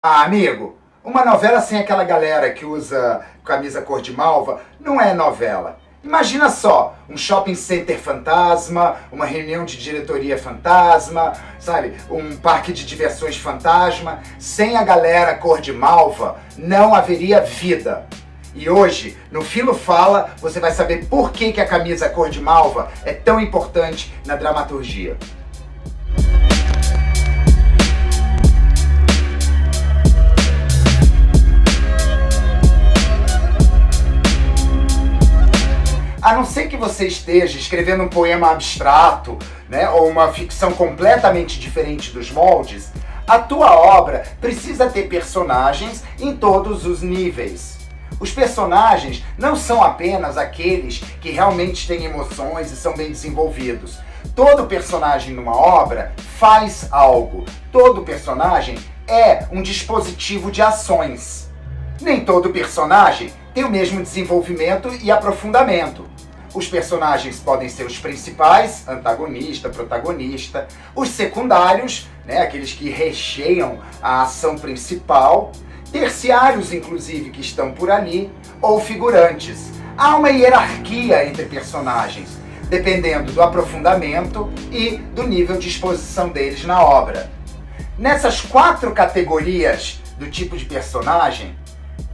Ah, amigo, uma novela sem aquela galera que usa camisa cor de malva não é novela. Imagina só, um shopping center fantasma, uma reunião de diretoria fantasma, sabe? Um parque de diversões fantasma. Sem a galera cor de malva, não haveria vida. E hoje, no Filo Fala, você vai saber por que a camisa cor de malva é tão importante na dramaturgia. A não ser que você esteja escrevendo um poema abstrato, né, ou uma ficção completamente diferente dos moldes, a tua obra precisa ter personagens em todos os níveis. Os personagens não são apenas aqueles que realmente têm emoções e são bem desenvolvidos. Todo personagem numa obra faz algo. Todo personagem é um dispositivo de ações. Nem todo personagem tem o mesmo desenvolvimento e aprofundamento. Os personagens podem ser os principais, antagonista, protagonista, os secundários, né, aqueles que recheiam a ação principal, terciários, inclusive, que estão por ali, ou figurantes. Há uma hierarquia entre personagens, dependendo do aprofundamento e do nível de exposição deles na obra. Nessas 4 categorias do tipo de personagem,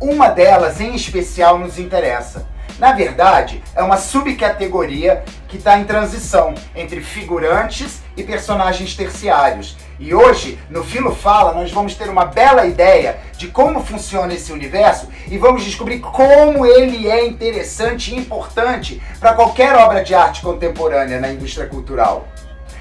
uma delas em especial nos interessa. Na verdade, é uma subcategoria que está em transição entre figurantes e personagens terciários. E hoje, no Filo Fala, nós vamos ter uma bela ideia de como funciona esse universo e vamos descobrir como ele é interessante e importante para qualquer obra de arte contemporânea na indústria cultural.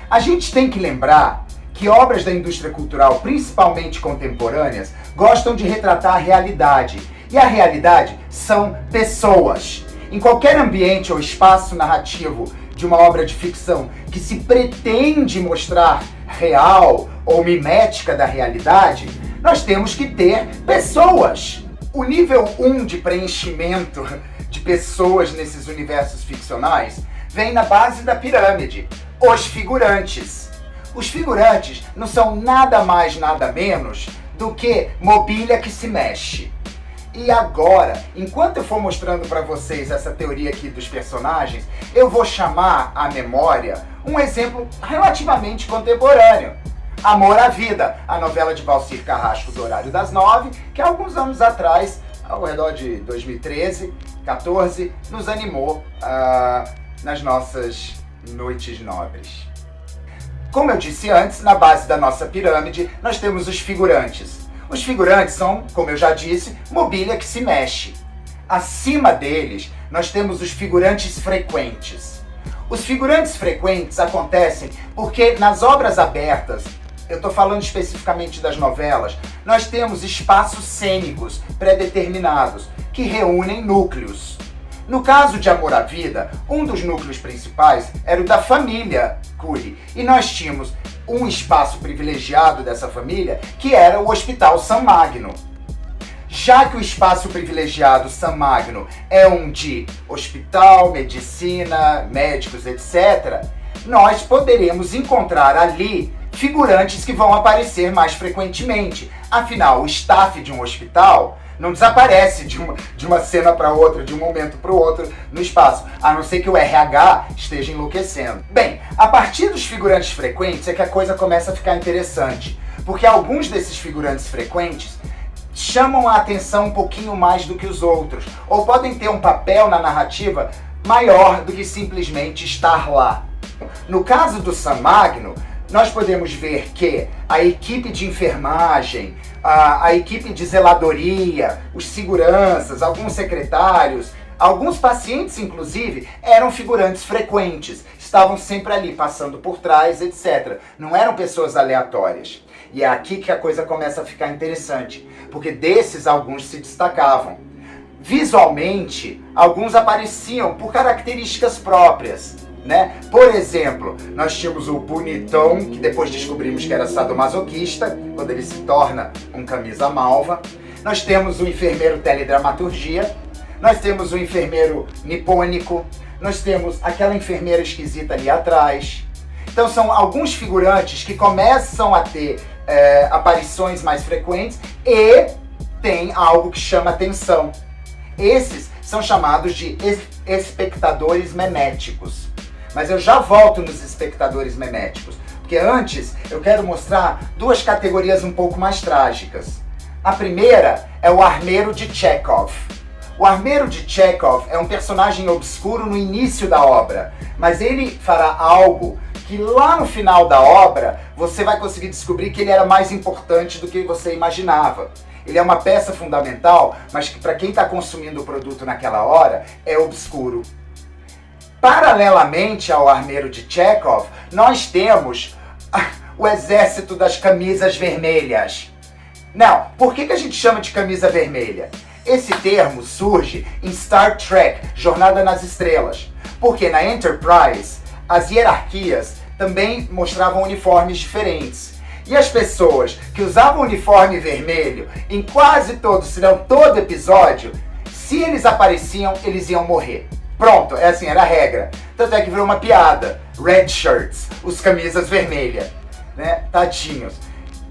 A gente tem que lembrar que obras da indústria cultural, principalmente contemporâneas, gostam de retratar a realidade. E a realidade são pessoas. Em qualquer ambiente ou espaço narrativo de uma obra de ficção que se pretende mostrar real ou mimética da realidade, nós temos que ter pessoas. O nível 1 de preenchimento de pessoas nesses universos ficcionais vem na base da pirâmide, os figurantes. Os figurantes não são nada mais, nada menos do que mobília que se mexe. E agora, enquanto eu for mostrando para vocês essa teoria aqui dos personagens, eu vou chamar à memória um exemplo relativamente contemporâneo. Amor à Vida, a novela de Valcir Carrasco do Horário das 9, que há alguns anos atrás, ao redor de 2013, 14, nos animou nas nossas noites nobres. Como eu disse antes, na base da nossa pirâmide, nós temos os figurantes. Os figurantes são, como eu já disse, mobília que se mexe. Acima deles, nós temos os figurantes frequentes. Os figurantes frequentes acontecem porque nas obras abertas, eu estou falando especificamente das novelas, nós temos espaços cênicos pré-determinados que reúnem núcleos. No caso de Amor à Vida, um dos núcleos principais era o da família Cury, e nós tínhamos um espaço privilegiado dessa família, que era o Hospital San Magno. Já que o espaço privilegiado San Magno é um de hospital, medicina, médicos, etc., nós poderemos encontrar ali figurantes que vão aparecer mais frequentemente. Afinal, o staff de um hospital não desaparece de uma cena para outra, de um momento para o outro no espaço, a não ser que o RH esteja enlouquecendo. Bem, a partir dos figurantes frequentes é que a coisa começa a ficar interessante, porque alguns desses figurantes frequentes chamam a atenção um pouquinho mais do que os outros, ou podem ter um papel na narrativa maior do que simplesmente estar lá. No caso do San Magno, nós podemos ver que a equipe de enfermagem, a equipe de zeladoria, os seguranças, alguns secretários, alguns pacientes, inclusive, eram figurantes frequentes. Estavam sempre ali, passando por trás, etc. Não eram pessoas aleatórias. E é aqui que a coisa começa a ficar interessante, porque desses alguns se destacavam. Visualmente, alguns apareciam por características próprias, né? Por exemplo, nós tínhamos o bonitão, que depois descobrimos que era sadomasoquista, quando ele se torna um camisa malva. Nós temos o enfermeiro teledramaturgia, nós temos o enfermeiro nipônico, nós temos aquela enfermeira esquisita ali atrás. Então são alguns figurantes que começam a ter aparições mais frequentes e tem algo que chama atenção. Esses são chamados de espectadores meméticos. Mas eu já volto nos espectadores meméticos, porque antes eu quero mostrar duas categorias um pouco mais trágicas. A primeira é o armeiro de Chekhov. O armeiro de Chekhov é um personagem obscuro no início da obra, mas ele fará algo que lá no final da obra você vai conseguir descobrir que ele era mais importante do que você imaginava. Ele é uma peça fundamental, mas que para quem está consumindo o produto naquela hora é obscuro. Paralelamente ao armeiro de Chekhov, nós temos o exército das camisas vermelhas. Não, por que a gente chama de camisa vermelha? Esse termo surge em Star Trek, Jornada nas Estrelas, porque na Enterprise as hierarquias também mostravam uniformes diferentes. E as pessoas que usavam uniforme vermelho em quase todo, se não todo episódio, se eles apareciam, eles iam morrer. Pronto, é assim, era a regra. Tanto é que virou uma piada. Red shirts, os camisas vermelhas, né? Tadinhos.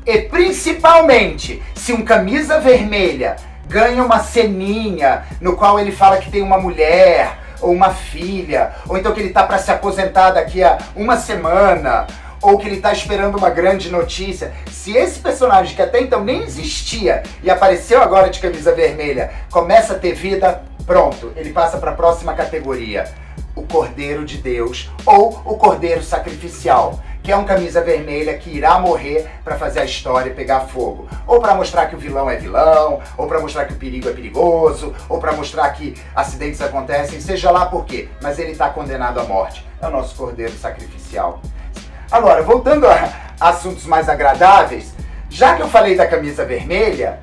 E principalmente, se um camisa vermelha ganha uma ceninha no qual ele fala que tem uma mulher ou uma filha, ou então que ele tá para se aposentar daqui a uma semana, ou que ele tá esperando uma grande notícia. Se esse personagem que até então nem existia e apareceu agora de camisa vermelha começa a ter vida, pronto, ele passa para a próxima categoria, o Cordeiro de Deus ou o Cordeiro Sacrificial, que é um camisa vermelha que irá morrer para fazer a história pegar fogo, ou para mostrar que o vilão é vilão, ou para mostrar que o perigo é perigoso, ou para mostrar que acidentes acontecem, seja lá por quê, mas ele está condenado à morte. É o nosso Cordeiro Sacrificial. Agora, voltando a assuntos mais agradáveis, já que eu falei da camisa vermelha,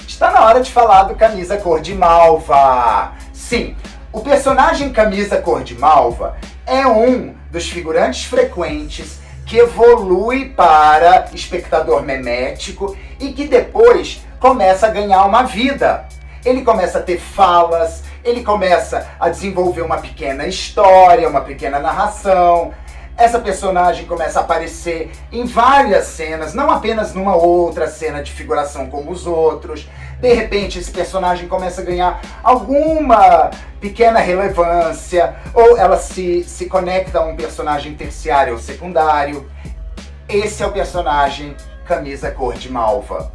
está na hora de falar do camisa cor de malva. Sim, o personagem camisa cor de malva é um dos figurantes frequentes que evolui para espectador memético e que depois começa a ganhar uma vida. Ele começa a ter falas, ele começa a desenvolver uma pequena história, uma pequena narração. Essa personagem começa a aparecer em várias cenas, não apenas numa outra cena de figuração como os outros. De repente, esse personagem começa a ganhar alguma pequena relevância, ou ela se conecta a um personagem terciário ou secundário. Esse é o personagem camisa cor de malva.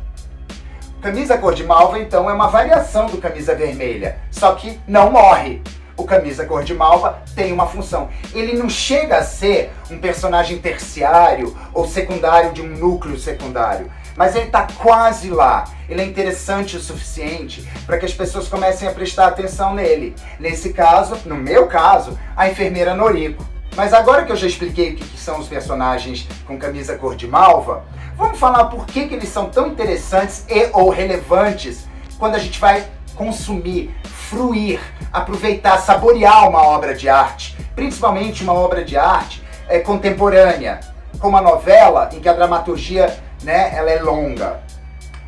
Camisa cor de malva, então, é uma variação do camisa vermelha, só que não morre. O camisa cor de malva tem uma função. Ele não chega a ser um personagem terciário ou secundário de um núcleo secundário, mas ele está quase lá. Ele é interessante o suficiente para que as pessoas comecem a prestar atenção nele. Nesse caso, no meu caso, a enfermeira Noriko. Mas agora que eu já expliquei o que são os personagens com camisa cor de malva, vamos falar por que eles são tão interessantes e ou relevantes quando a gente vai consumir, fruir, aproveitar, saborear uma obra de arte, principalmente uma obra de arte contemporânea, como a novela, em que a dramaturgia, né, ela é longa,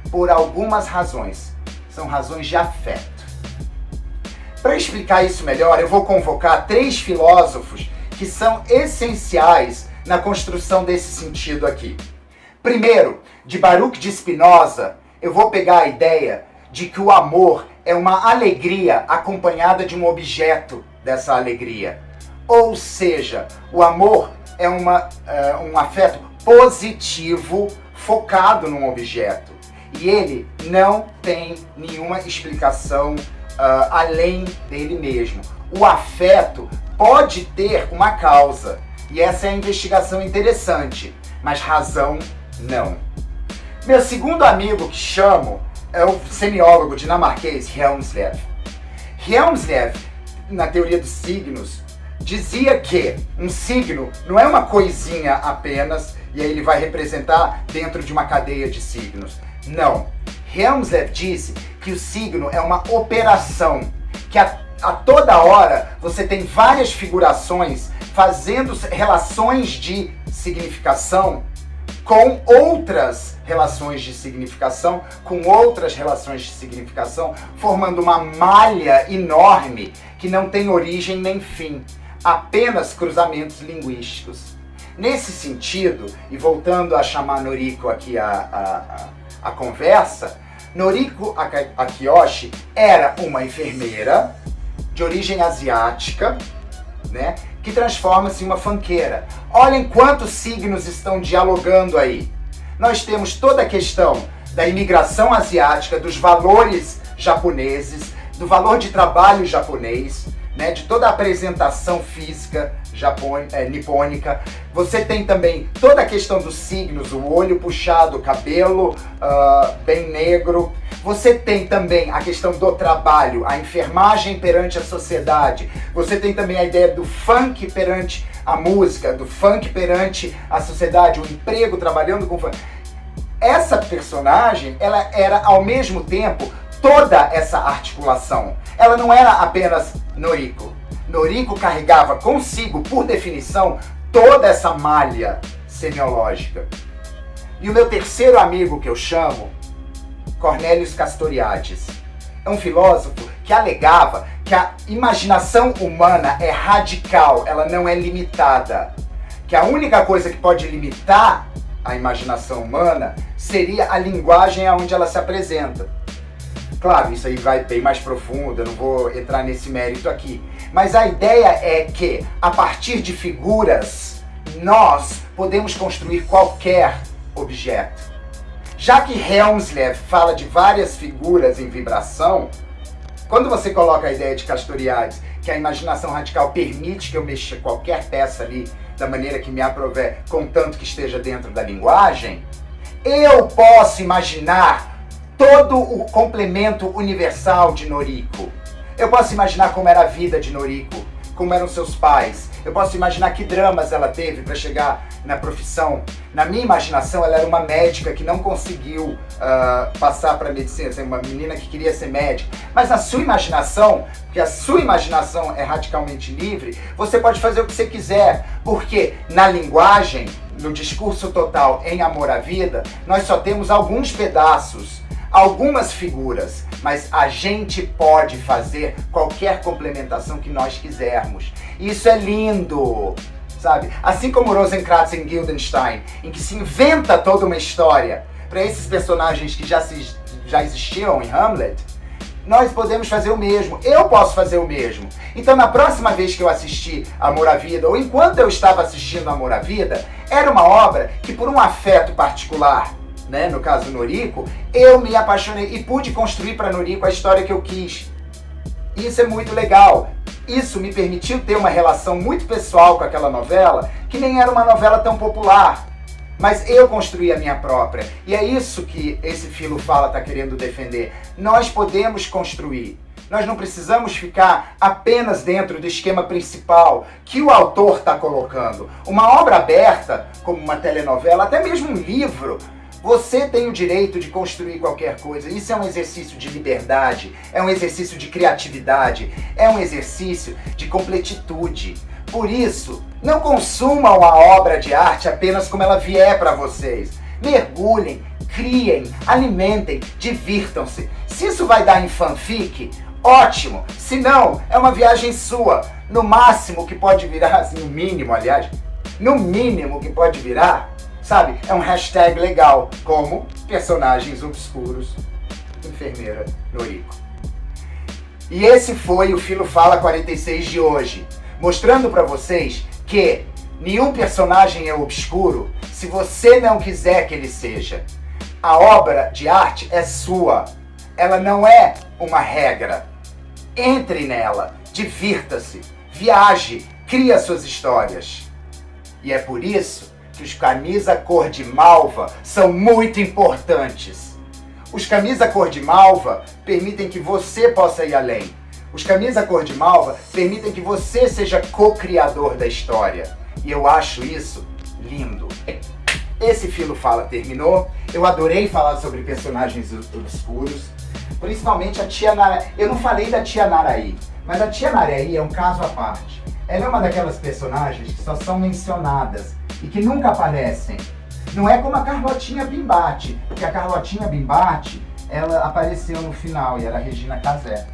por algumas razões. São razões de afeto. Para explicar isso melhor, eu vou convocar 3 filósofos que são essenciais na construção desse sentido aqui. Primeiro, de Baruch de Spinoza, eu vou pegar a ideia de que o amor é uma alegria acompanhada de um objeto dessa alegria. Ou seja, o amor é um afeto positivo focado num objeto. E ele não tem nenhuma explicação além dele mesmo. O afeto pode ter uma causa, e essa é a investigação interessante, mas razão não. Meu segundo amigo que chamo é o semiólogo dinamarquês Hjelmslev. Hjelmslev, na teoria dos signos, dizia que um signo não é uma coisinha apenas, e aí ele vai representar dentro de uma cadeia de signos. Não. Hjelmslev disse que o signo é uma operação, que a toda hora você tem várias figurações fazendo relações de significação com outras relações de significação, com outras relações de significação, formando uma malha enorme que não tem origem nem fim, apenas cruzamentos linguísticos. Nesse sentido, e voltando a chamar Noriko aqui a conversa, Noriko Akiyoshi era uma enfermeira de origem asiática, né, que transforma-se em uma funkeira. Olhem quantos signos estão dialogando aí. Nós temos toda a questão da imigração asiática, dos valores japoneses, do valor de trabalho japonês, né, de toda a apresentação física nipônica. Você tem também toda a questão dos signos, o olho puxado, o cabelo bem negro. Você tem também a questão do trabalho, a enfermagem perante a sociedade. Você tem também a ideia do funk perante a música, do funk perante a sociedade, o emprego trabalhando com funk. Essa personagem, ela era ao mesmo tempo toda essa articulação. Ela não era apenas Noriko. Noriko carregava consigo, por definição, toda essa malha semiológica. E o meu terceiro amigo que eu chamo, Cornelius Castoriadis, é um filósofo que alegava que a imaginação humana é radical, ela não é limitada. Que a única coisa que pode limitar a imaginação humana seria a linguagem aonde ela se apresenta. Claro, isso aí vai bem mais profundo, eu não vou entrar nesse mérito aqui. Mas a ideia é que, a partir de figuras, nós podemos construir qualquer objeto. Já que Helmsley fala de várias figuras em vibração, quando você coloca a ideia de Castoriadis, que a imaginação radical permite que eu mexa qualquer peça ali da maneira que me aprover, contanto que esteja dentro da linguagem, eu posso imaginar todo o complemento universal de Noriko. Eu posso imaginar como era a vida de Noriko, como eram seus pais. Eu posso imaginar que dramas ela teve para chegar na profissão. Na minha imaginação, ela era uma médica que não conseguiu passar para a medicina, uma menina que queria ser médica. Mas na sua imaginação, porque a sua imaginação é radicalmente livre, você pode fazer o que você quiser, porque na linguagem, no discurso total em Amor à Vida, nós só temos alguns pedaços, algumas figuras, mas a gente pode fazer qualquer complementação que nós quisermos. Isso é lindo, sabe? Assim como Rosencrantz em Guildenstern, em que se inventa toda uma história para esses personagens que já existiam em Hamlet, nós podemos fazer o mesmo. Eu posso fazer o mesmo. Então, na próxima vez que eu assistir Amor à Vida, ou enquanto eu estava assistindo Amor à Vida, era uma obra que, por um afeto particular, né, no caso Noriko, eu me apaixonei e pude construir para Noriko a história que eu quis. Isso é muito legal. Isso me permitiu ter uma relação muito pessoal com aquela novela, que nem era uma novela tão popular. Mas eu construí a minha própria. E é isso que esse Filo Fala está querendo defender. Nós podemos construir. Nós não precisamos ficar apenas dentro do esquema principal que o autor está colocando. Uma obra aberta, como uma telenovela, até mesmo um livro, você tem o direito de construir qualquer coisa. Isso é um exercício de liberdade, é um exercício de criatividade, é um exercício de completitude. Por isso, não consumam a obra de arte apenas como ela vier para vocês. Mergulhem, criem, alimentem, divirtam-se. Se isso vai dar em fanfic, ótimo. Se não, é uma viagem sua. No máximo que pode virar, assim, no mínimo, aliás, no mínimo que pode virar, sabe, é um hashtag legal, como personagens obscuros, enfermeira Noriko. E esse foi o Filo Fala 46 de hoje, mostrando para vocês que nenhum personagem é obscuro se você não quiser que ele seja. A obra de arte é sua, ela não é uma regra. Entre nela, divirta-se, viaje, crie as suas histórias. E é por isso que os camisa cor de malva são muito importantes. Os camisa cor de malva permitem que você possa ir além. Os camisa cor de malva permitem que você seja co-criador da história. E eu acho isso lindo. Esse Filo Fala terminou. Eu adorei falar sobre personagens obscuros. Principalmente a tia Naraí. Eu não falei da tia Naraí, mas a tia Naraí é um caso à parte. Ela é uma daquelas personagens que só são mencionadas e que nunca aparecem. Não é como a Carlotinha Bimbate, porque a Carlotinha Bimbate, ela apareceu no final e era a Regina Casé.